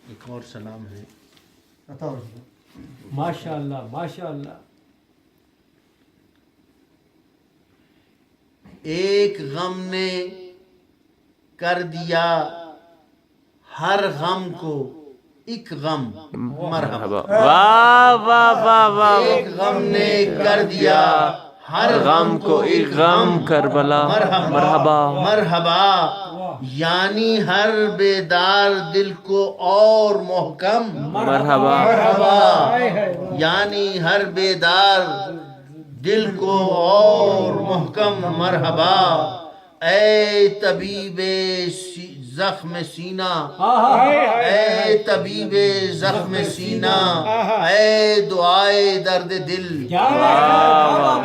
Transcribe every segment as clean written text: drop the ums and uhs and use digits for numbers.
ایک اور سلام ہے. ماشاء اللہ ماشاء اللہ. ایک غم نے کر دیا ہر غم کو ایک غم مرحبا. واہ واہ واہ واہ. ایک غم نے کر دیا ہر غم کو ایک غم کربلا. مرحبا مرحبا. یعنی ہر بیدار دل کو اور محکم مرحبا. مرحبا. یعنی ہر بیدار دل کو اور محکم مرحبا. اے طبیب زخم سینہ، اے طبیب زخم سینہ، اے دعائے درد دل،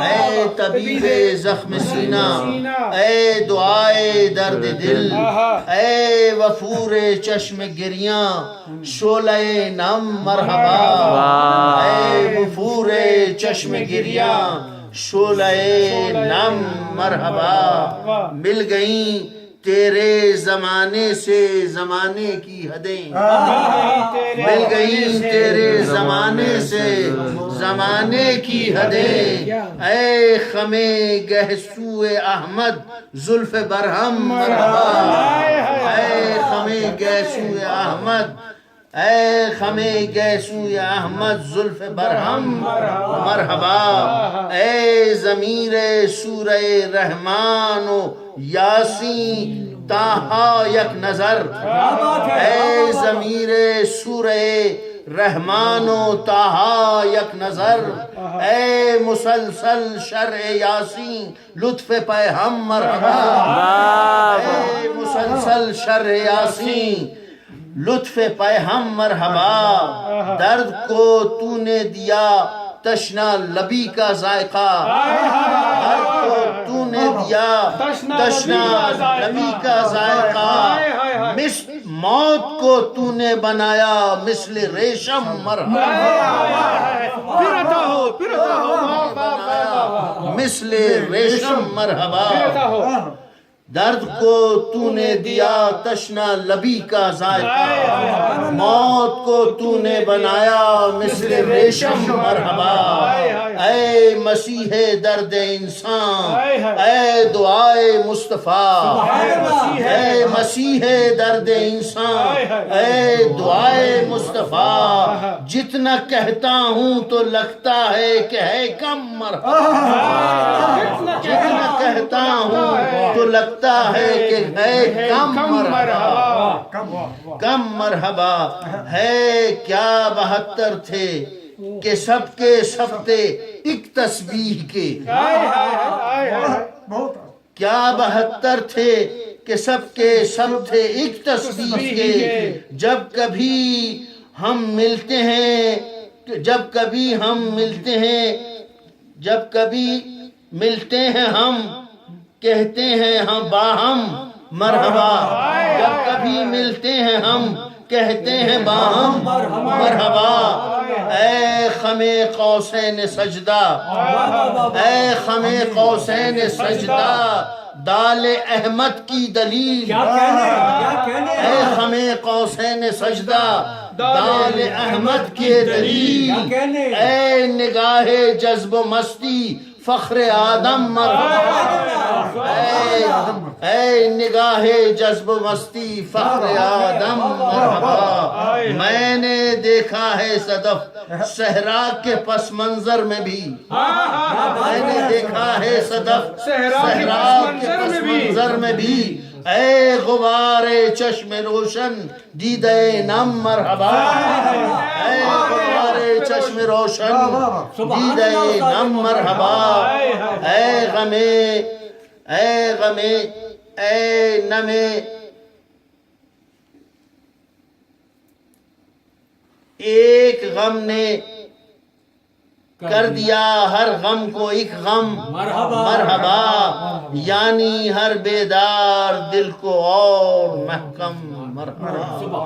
اے طبیب زخم سینہ، اے دعائے درد دل، اے وفور چشم گریاں شعلہ نم مرحبا. اے وفور چشم گریاں شعلہ نم مرحبا. مل گئیں تیرے زمانے سے زمانے کی حدیں، مل گئیں تیرے زمانے سے زمانے کی حدیں. اے خم گہسو احمد زلف برہم مرحبا. اے خم گہسو احمد، اے خم گیسو احمد زلف برہم مرحبا. اے ضمیر سورہ رحمان و یاسین تاہا یک نظر، اے ضمیر سورہ رحمان و تاہا یک نظر. اے مسلسل شرع یاسین لطف پیہم مرحبا. اے مسلسل شرع یاسین لطف پیہم مرحبا. درد کو تو نے دیا تشنا لبی کا ذائقہ، درد کو تو نے دیا تشنا لبی کا ذائقہ. موت کو تو نے بنایا مثل ریشم مرحبا. مثل ریشم مرحبا. درد کو تو نے دیا تشنا لبی کا ذائقہ، موت کو تو نے بنایا مثل ریشم مرحبا. اے مسیح درد انسان، اے دعائے مصطفیٰ، اے مسیح درد انسان، اے دعائے مصطفیٰ. جتنا کہتا ہوں تو لگتا ہے کہ ہے کم مرحبا. جتنا کہتا ہوں تو لگتا ہے کہ ہے کم مرحبا. کم مرحبا. ہے کیا 72 تھے کہ سب کے سب تھے ایک تسبیح کے. کیا 72 تھے کہ سب کے سب تھے ایک تسبیح کے. جب کبھی ہم ملتے ہیں، جب کبھی ہم ملتے ہیں، جب کبھی ملتے ہیں ہم کہتے ہیں ہم باہم مرحبا. جب کبھی ملتے ہیں ہم کہتے ہیں باہم مرحبا. اے خم قوسین سجدہ، اے خم قوسین سجدہ دال احمد کی دلیل. اے خم قوسین سجدہ دال احمد کی دلیل. اے نگاہ جذب و مستی فخر آدم مرحبا. اے نگاہ جذب و مستی فخر آدم مرحبا. میں نے دیکھا ہے صدف صحرا کے پس منظر میں بھی، میں نے دیکھا ہے صدف صحرا کے پس منظر میں بھی. اے غبار چشم روشن دیدہ نم مرحبا. اے غبار چشم روشن دیدہ نم مرحبا. اے غمے، اے غمے، اے نمے، ایک غم نے کر دیا ہر غم کو ایک غم مرحبا. یعنی ہر بیدار دل کو اور محکم مرحبا.